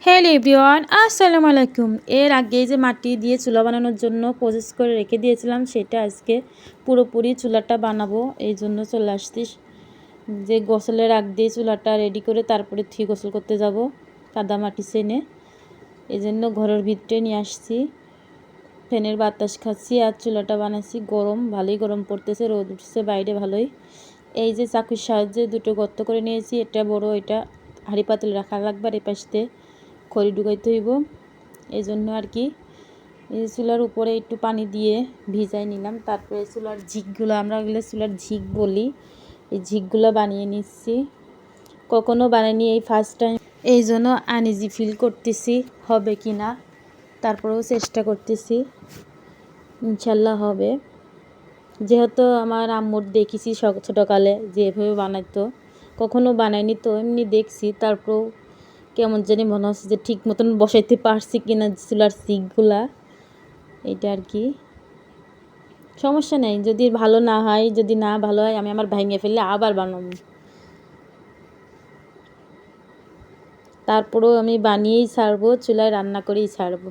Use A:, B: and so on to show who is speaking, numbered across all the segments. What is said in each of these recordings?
A: Hello everyone, আসসালামু আলাইকুম। এর আগে যে মাটি দিয়ে চুলা বানানোর জন্য প্রসেস করে রেখে দিয়েছিলাম, সেটা আজকে পুরোপুরি চুলাটা বানাবো। এই জন্য চলে আসছি যে গোসলের আগ দিয়ে চুলাটা রেডি করে তারপরে গোসল করতে যাব কাদা মাটি সেনে। এই জন্য ঘরের ভিতরে নিয়ে আসছি, ফ্যানের বাতাস খাচ্ছি আর চুলাটা বানাচ্ছি। গরম, ভালোই গরম পড়তেছে, রোদ উঠছে বাইরে ভালোই। এই যে চাকুর সাহায্যে দুটো গর্ত করে নিয়েছি, এটা বড়, এটা হাঁড়ি পাতিল রাখা লাগবে। আর এই পাশে খড়ি ঢুকাইতে হইব, এই জন্য আর কি। এই চুলার উপরে একটু পানি দিয়ে ভিজাই নিলাম। তারপরে চুলার ঝিকগুলো, আমরা ওগুলো চুলার ঝিক বলি, এই ঝিকগুলো বানিয়ে নিচ্ছি। কখনো বানাইনি, এই ফার্স্ট টাইম, এই জন্য আনইজি ফিল করতেছি হবে কি না। তারপরেও চেষ্টা করতেছি, ইনশাল্লাহ হবে। যেহেতু আমার আম্মুর দেখেছি ছোটোকালে যে এভাবে বানাইতো, কখনো বানাইনি তো এমনি দেখছি। তারপরেও কেমন জানি মনে হচ্ছে যে ঠিক মতন বসাইতে পারছি কিনা চুলার শিকগুলা, এটা আর কি। সমস্যা নেই, যদি ভালো না হয়, যদি না ভালো হয় আমি আমার ভেঙে ফেললে আবার বানাবো। তারপরেও আমি বানিয়েই ছাড়বো, চুলায় রান্না করেই ছাড়বো।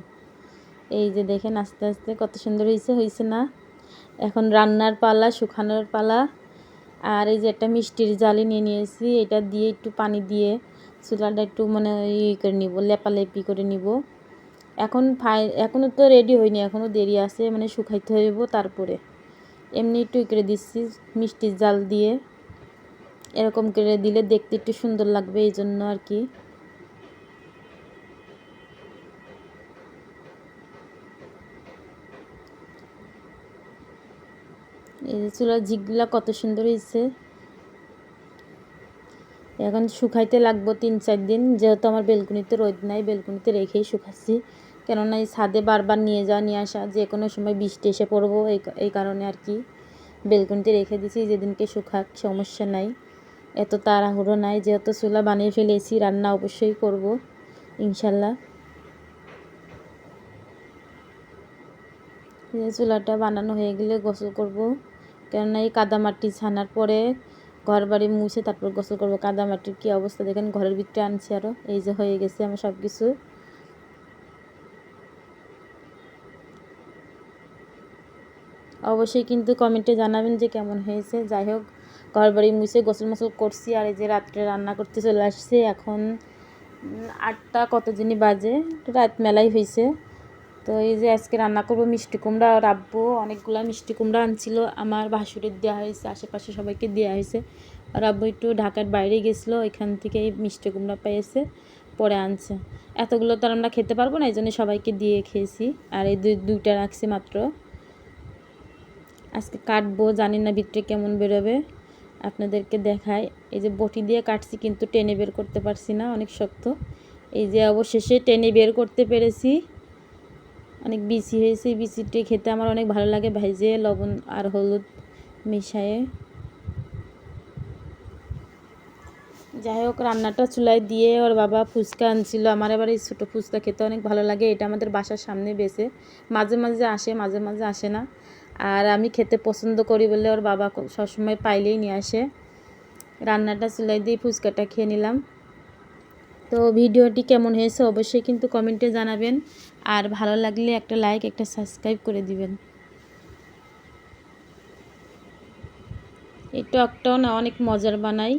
A: এই যে দেখেন আস্তে আস্তে কত সুন্দর হয়েছে না। এখন রান্নার পালা, শুকানোর পালা। আর এই যে একটা মিষ্টির জালি নিয়ে নিয়েছি, এটা দিয়ে একটু পানি দিয়ে চুলাটা একটু মানে করে নিব, লেপালেপি করে নিব। এখনও তো রেডি হয়নি, এখনও দেরি আছে, মানে শুকাইতে হইব। তারপরে এমনি একটু করে দিচ্ছি মিষ্টির জাল দিয়ে, এরকম করে দিলে দেখতে একটু সুন্দর লাগবে, এই জন্য আর কি। এই যে চুলার ঝিকগুলা কত সুন্দর হয়েছে। এখন শুকাইতে লাগবো 3-4 দিন, যেহেতু আমার বেলকুনিতে রোদ নাই, বেলকুনিতে রেখেই শুকাচ্ছি। কেননা এই ছাদে বারবার নিয়ে আসা, যে কোনো সময় বৃষ্টি এসে পড়বো, এই কারণে আর কি বেলকুনিতে রেখে দিছি। যেদিনকে শুকাক সমস্যা নাই, এত তাড়াহুড়ো নাই। যেহেতু চুলা বানিয়ে ফেলেছি, রান্না অবশ্যই করব ইনশাল্লাহ। চুলাটা বানানো হয়ে গেলে গোসল করব, কেননা এই কাদামাটি ছানার পরে ঘর বাড়ি মুছে তারপর গোসল করব। কাদামাটির কী অবস্থা দেখেন, ঘরের ভিতরে আনছি আরও। এই যে হয়ে গেছে আমার সব কিছু। অবশ্যই কিন্তু কমেন্টে জানাবেন যে কেমন হয়েছে। যাই হোক, ঘর বাড়ি মুছে গোসল মোসল করছি। আর এই যে রাত্রে রান্না করতে চলে আসছে, এখন 8টা কত জানি বাজে, রাত মেলাই হয়েছে। তো এই যে আজকে রান্না করব মিষ্টি কুমড়া। আর আব্বু অনেকগুলো মিষ্টি কুমড়া আনছিল, আমার ভাসুরের দেওয়া হয়েছে, আশেপাশে সবাইকে দেওয়া হয়েছে। আর আব্বু একটু ঢাকার বাইরে গেছিলো, এখান থেকে এই মিষ্টি কুমড়া পেয়েছে, পরে আনছে। এতগুলো তো আমরা খেতে পারবো না, এই জন্য সবাইকে দিয়ে খেয়েছি। আর এই দুইটা রাখছি মাত্র, আজকে কাটবো, জানি না ভিতরে কেমন বেরোবে, আপনাদেরকে দেখাই। এই যে বটি দিয়ে কাটছি, কিন্তু টেনে বের করতে পারছি না, অনেক শক্ত। এই যে অবশেষে টেনে বের করতে পেরেছি। অনেক বিচি হয়েছে, এই বিচিটি খেতে আমার অনেক ভালো লাগে, ভেজে লবণ আর হলুদ মিশিয়ে। যাই হোক, রান্নাটা চুলায় দিয়ে ওর বাবা ফুচকা আনছিল। আমার এবার এই ছোটো ফুচকা খেতে অনেক ভালো লাগে। এটা আমাদের বাসার সামনে বেচে, মাঝে মাঝে আসে, মাঝে মাঝে আসে না। আর আমি খেতে পছন্দ করি বলে ওর বাবা সবসময় পাইলেই নিয়ে আসে। রান্নাটা চুলায় দিয়ে ফুচকাটা খেয়ে নিলাম। তো ভিডিওটি কেমন হয়েছে অবশ্যই কিন্তু কমেন্টে জানাবেন। আর ভালো লাগলে একটা লাইক, একটা সাবস্ক্রাইব করে দিবেন। এই টকটাও না অনেক মজার বানাই।